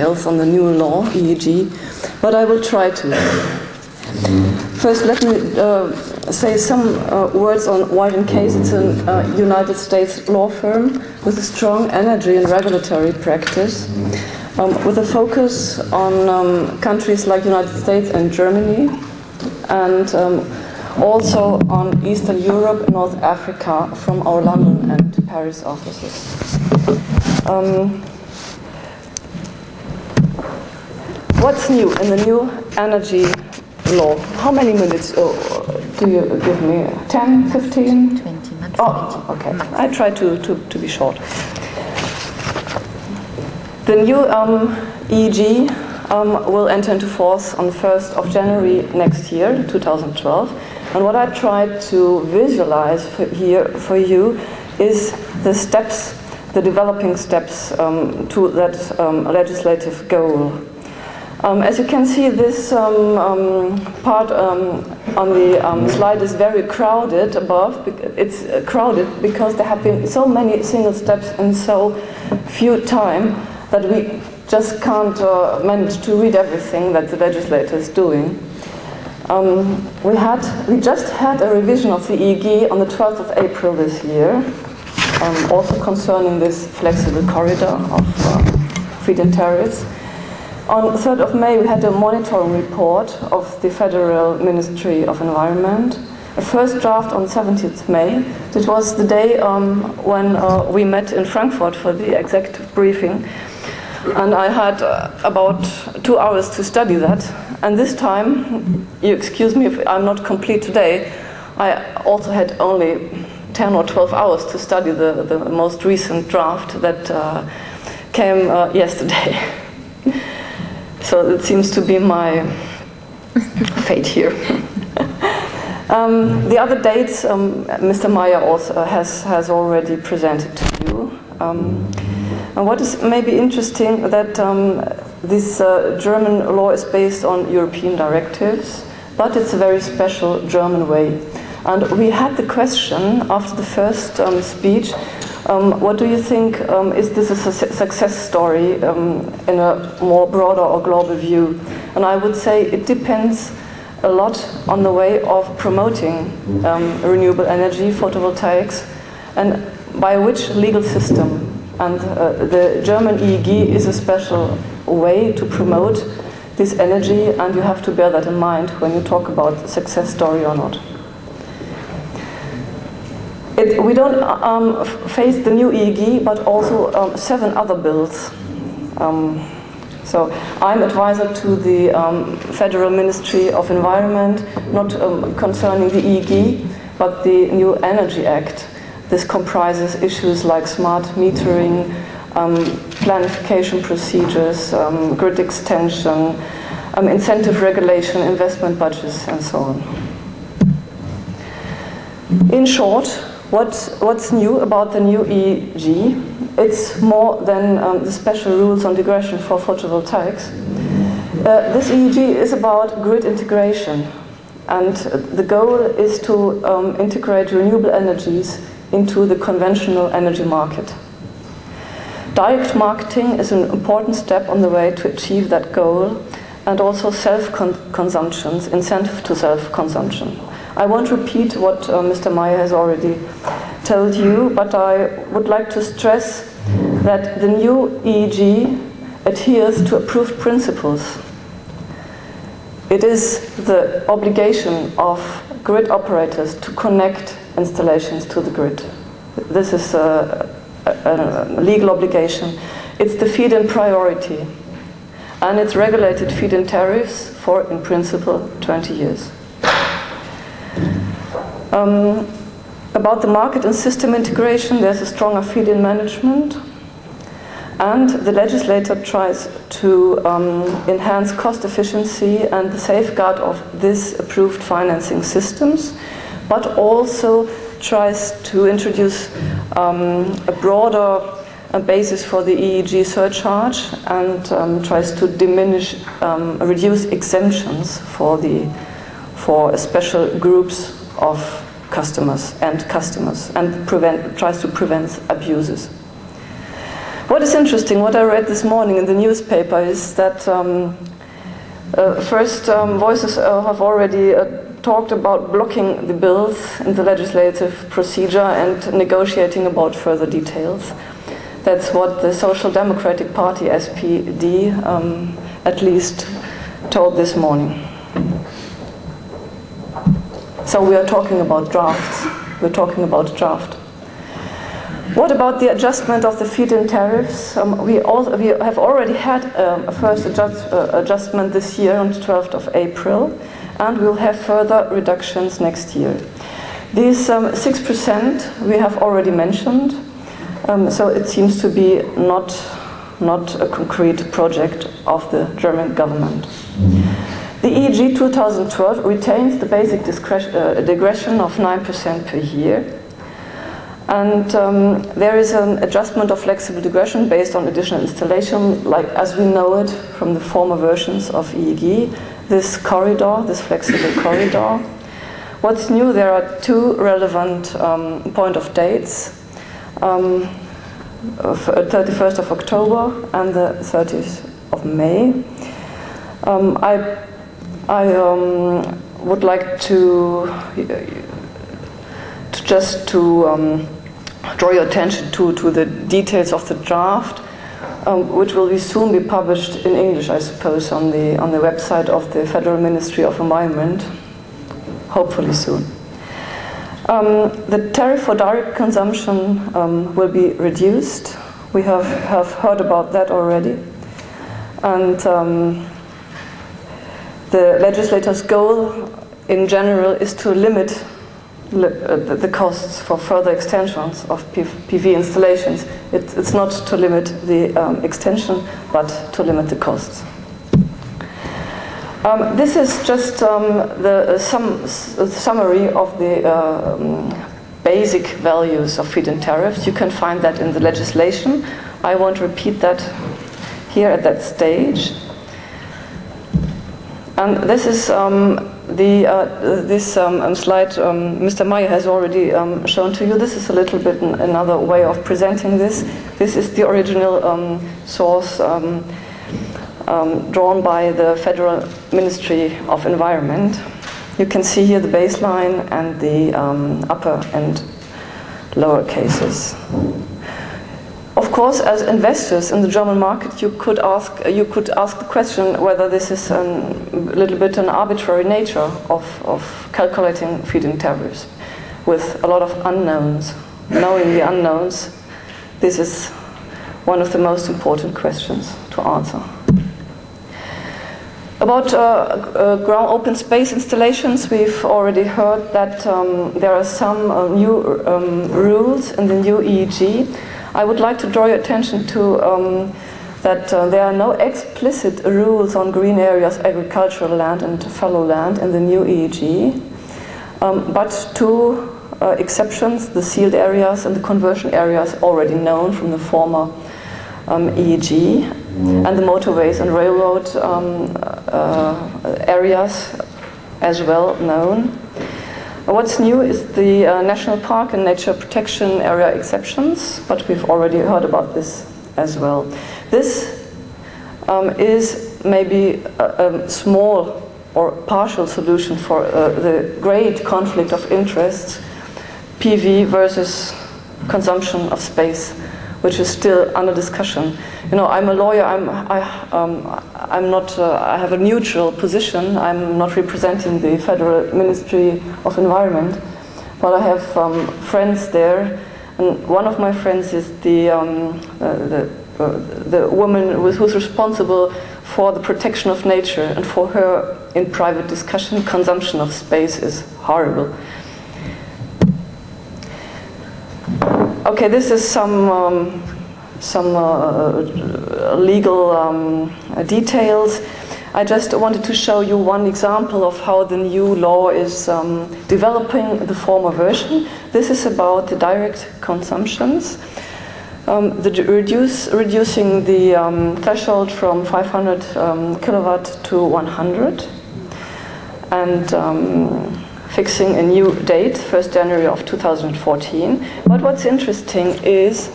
details on the new law, EEG, but I will try to. First, let me say some words on White & Case. It's a United States law firm with a strong energy and regulatory practice, with a focus on countries like United States and Germany, and also on Eastern Europe and North Africa from our London and Paris offices. What's new in the new energy law? How many minutes do you give me? 10, 15? 20 minutes. Oh, okay. I try to be short. The new EEG will enter into force on the 1st of January next year, 2012. And what I tried to visualize here for you is the steps, the developing steps to that legislative goal. As you can see, this part on the slide is very crowded above. It's crowded because there have been so many single steps in so few time that we just can't manage to read everything that the legislator is doing. We just had a revision of the EEG on the 12th of April this year, also concerning this flexible corridor of feed-in tariffs. On the 3rd of May, we had a monitoring report of the Federal Ministry of Environment. A first draft on 17th May. This was the day when we met in Frankfurt for the executive briefing. And I had about 2 hours to study that. And this time, you excuse me if I'm not complete today, I also had only 10 or 12 hours to study the most recent draft that came yesterday. So it seems to be my fate here. The other dates, Mr. Meyer also has already presented to you. And what is maybe interesting that this German law is based on European directives, but it's a very special German way. And we had the question after the first speech, what do you think, is this a success story in a more broader or global view? And I would say it depends a lot on the way of promoting renewable energy, photovoltaics, and by which legal system. And the German EEG is a special way to promote this energy, and you have to bear that in mind when you talk about success story or not. We don't face the new EEG, but also 7 other bills. So I'm advisor to the Federal Ministry of Environment, not concerning the EEG, but the new Energy Act. This comprises issues like smart metering, planification procedures, grid extension, incentive regulation, investment budgets, and so on. In short, what's new about the new EEG? It's more than the special rules on digression for photovoltaics. This EEG is about grid integration, and the goal is to integrate renewable energies into the conventional energy market. Direct marketing is an important step on the way to achieve that goal, and also self-consumptions, incentive to self-consumption. I won't repeat what Mr. Meyer has already told you, but I would like to stress that the new EEG adheres to approved principles. It is the obligation of grid operators to connect installations to the grid. This is a legal obligation. It's the feed-in priority, and it's regulated feed-in tariffs for, in principle, 20 years. About the market and system integration, there's a stronger feed-in management, and the legislator tries to enhance cost efficiency and the safeguard of this approved financing systems, but also tries to introduce a broader basis for the EEG surcharge, and tries to reduce exemptions for special groups of customers, and tries to prevent abuses. What is interesting, what I read this morning in the newspaper, is that first voices have already talked about blocking the bills in the legislative procedure and negotiating about further details. That's what the Social Democratic Party, SPD, at least told this morning. So we are talking about drafts. We're talking about a draft. What about the adjustment of the feed-in tariffs? We have already had a first adjustment this year on the 12th of April, and we'll have further reductions next year. These 6% we have already mentioned, so it seems to be not a concrete project of the German government. The EEG 2012 retains the basic digression of 9% per year. And there is an adjustment of flexible digression based on additional installation, like as we know it from the former versions of EEG, this corridor, this flexible corridor. What's new, there are two relevant point of dates, 31st of October and the 30th of May. I would like to draw your attention to the details of the draft, which will soon be published in English, I suppose, on the website of the Federal Ministry of Environment, hopefully soon. The tariff for direct consumption will be reduced. We have heard about that already. And the legislator's goal in general is to limit the costs for further extensions of PV installations. It's not to limit the extension, but to limit the costs. This is just the summary of the basic values of feed-in tariffs. You can find that in the legislation. I won't repeat that here at that stage. And this is this slide Mr. Meyer has already shown to you. This is a little bit another way of presenting this. This is the original source drawn by the Federal Ministry of Environment. You can see here the baseline and the upper and lower cases. Of course, as investors in the German market, you could ask the question whether this is a little bit an arbitrary nature of calculating feed-in tariffs with a lot of unknowns. Knowing the unknowns, this is one of the most important questions to answer. About ground open space installations, we've already heard that there are some new rules in the new EEG. I would like to draw your attention to that there are no explicit rules on green areas, agricultural land and fallow land in the new EEG, but two exceptions, the sealed areas and the conversion areas already known from the former EEG, and the motorways and railroad areas as well known. What's new is the National Park and Nature Protection Area exceptions, but we've already heard about this as well. This is maybe a small or partial solution for the great conflict of interests, PV versus consumption of space, which is still under discussion. You know, I'm a lawyer. I'm not. I have a neutral position. I'm not representing the Federal Ministry of Environment, but I have friends there, and one of my friends is the woman who's responsible for the protection of nature, and for her, in private discussion, consumption of space is horrible. Okay, this is some legal details. I just wanted to show you one example of how the new law is developing the former version. This is about the direct consumptions, reducing the threshold from 500 kilowatt to 100, and fixing a new date, 1st January of 2014. But what's interesting is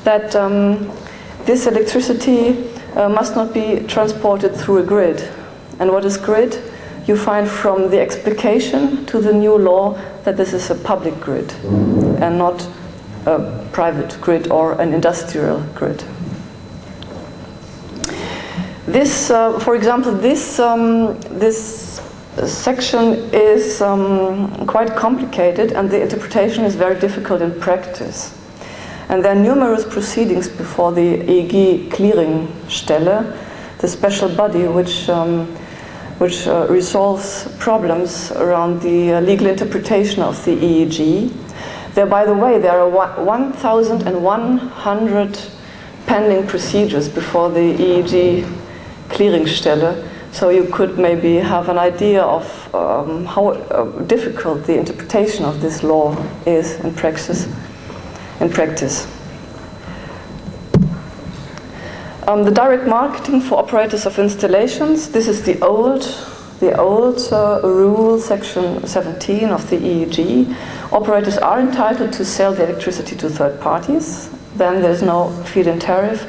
that this electricity must not be transported through a grid. And what is grid? You find from the explication to the new law that this is a public grid and not a private grid or an industrial grid. This, for example, this section is quite complicated, and the interpretation is very difficult in practice. And there are numerous proceedings before the EEG Clearingstelle, the special body which resolves problems around the legal interpretation of the EEG. There, by the way, there are 1,100 pending procedures before the EEG Clearingstelle, so you could maybe have an idea of how difficult the interpretation of this law is in practice. The direct marketing for operators of installations. This is the old rule, section 17 of the EEG. Operators are entitled to sell the electricity to third parties. Then there's no feed-in tariff.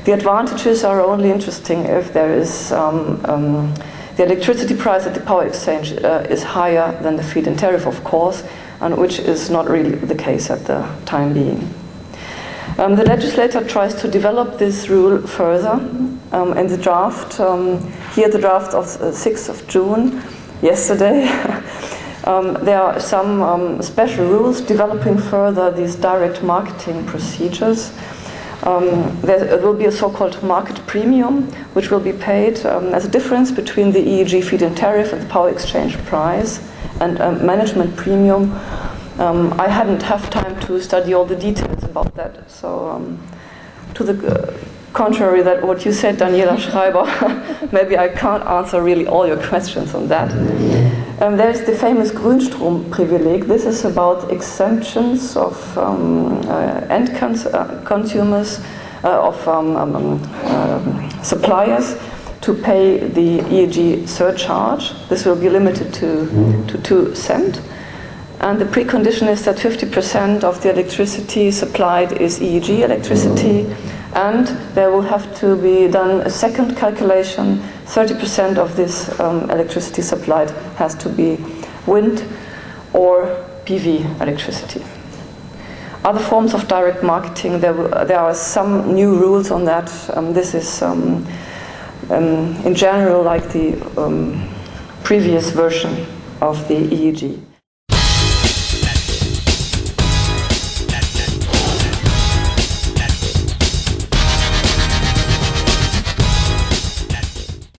The advantages are only interesting if there is the electricity price at the power exchange is higher than the feed-in tariff, of course, and which is not really the case at the time being. The legislator tries to develop this rule further. In the draft, here the draft of 6th of June, yesterday, there are some special rules developing further these direct marketing procedures. There will be a so-called market premium, which will be paid as a difference between the EEG feed-in tariff and the power exchange price, and management premium. I hadn't have time to study all the details about that, so to the contrary that what you said, Daniela Schreiber, maybe I can't answer really all your questions on that. There's the famous Grünstrom-Privileg. This is about exemptions of end consumers, of suppliers to pay the EEG surcharge. This will be limited to 2 cents. And the precondition is that 50% of the electricity supplied is EEG electricity, and there will have to be done a second calculation. 30% of this electricity supplied has to be wind or PV electricity. Other forms of direct marketing, there are some new rules on that. This is in general like the previous version of the EEG.